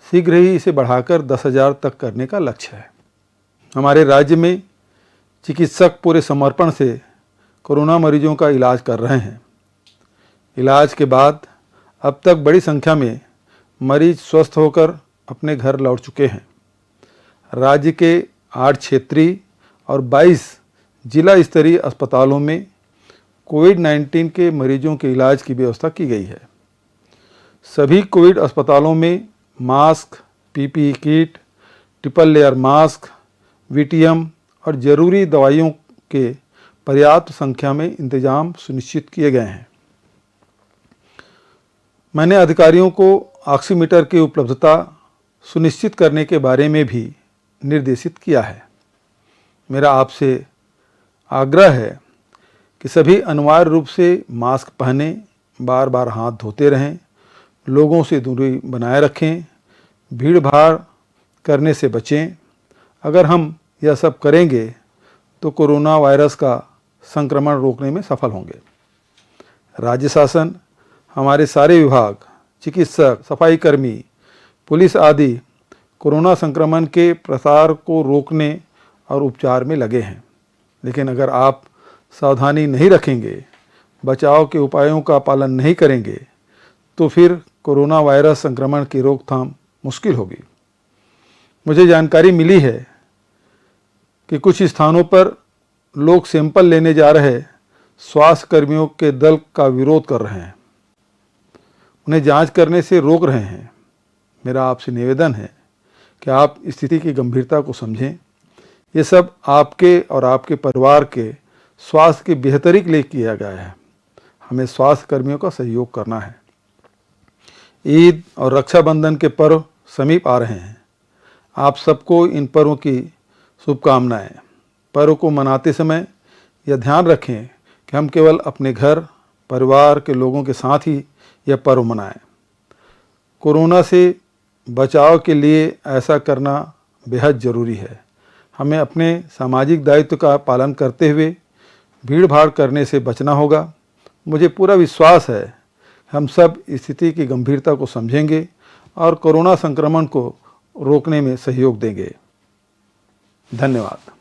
शीघ्र ही इसे बढ़ाकर 10,000 तक करने का लक्ष्य है। हमारे राज्य में चिकित्सक पूरे समर्पण से कोरोना मरीजों का इलाज कर रहे हैं। इलाज के बाद अब तक बड़ी संख्या में मरीज स्वस्थ होकर अपने घर लौट चुके हैं। राज्य के 8 क्षेत्रीय और 22 जिला स्तरीय अस्पतालों में कोविड-19 के मरीजों के इलाज की व्यवस्था की गई है। सभी कोविड अस्पतालों में mask, PPE kit, triple layer mask, VTM और जरूरी दवाइयों के पर्याप्त संख्या में इंतजाम सुनिश्चित किए गए हैं। मैंने अधिकारियों को ऑक्सीमीटर की उपलब्धता सुनिश्चित करने के बारे में भी निर्देशित किया है। मेरा आपसे आग्रह है कि सभी अनिवार्य रूप से मास्क पहनें, बार बार हाथ धोते रहें, लोगों से दूरी बनाए रखें, भीड़ भाड़ करने से बचें। अगर हम यह सब करेंगे तो कोरोना वायरस का संक्रमण रोकने में सफल होंगे। राज्य शासन, हमारे सारे विभाग, चिकित्सक, सफाई कर्मी, पुलिस आदि कोरोना संक्रमण के प्रसार को रोकने और उपचार में लगे हैं। लेकिन अगर आप सावधानी नहीं रखेंगे, बचाव के उपायों का पालन नहीं करेंगे तो फिर कोरोना वायरस संक्रमण की रोकथाम मुश्किल होगी। मुझे जानकारी मिली है कि कुछ स्थानों पर लोग सैंपल लेने जा रहे स्वास्थ्य कर्मियों के दल का विरोध कर रहे हैं, उन्हें जांच करने से रोक रहे हैं। मेरा आपसे निवेदन है कि आप स्थिति की गंभीरता को समझें। ये सब आपके और आपके परिवार के स्वास्थ्य की बेहतरी के लिए किया गया है। हमें स्वास्थ्य कर्मियों का सहयोग करना है। ईद और रक्षाबंधन के पर्व समीप आ रहे हैं। आप सबको इन पर्वों की शुभकामनाएं। पर्व को मनाते समय यह ध्यान रखें कि हम केवल अपने घर, परिवार के लोगों के साथ ही यह पर्व मनाएं। कोरोना से बचाव के लिए ऐसा करना बेहद ज़रूरी है। हमें अपने सामाजिक दायित्व का पालन करते हुए भीड़ भाड़ करने से बचना होगा। मुझे पूरा विश्वास है हम सब स्थिति की गंभीरता को समझेंगे और कोरोना संक्रमण को रोकने में सहयोग देंगे। धन्यवाद।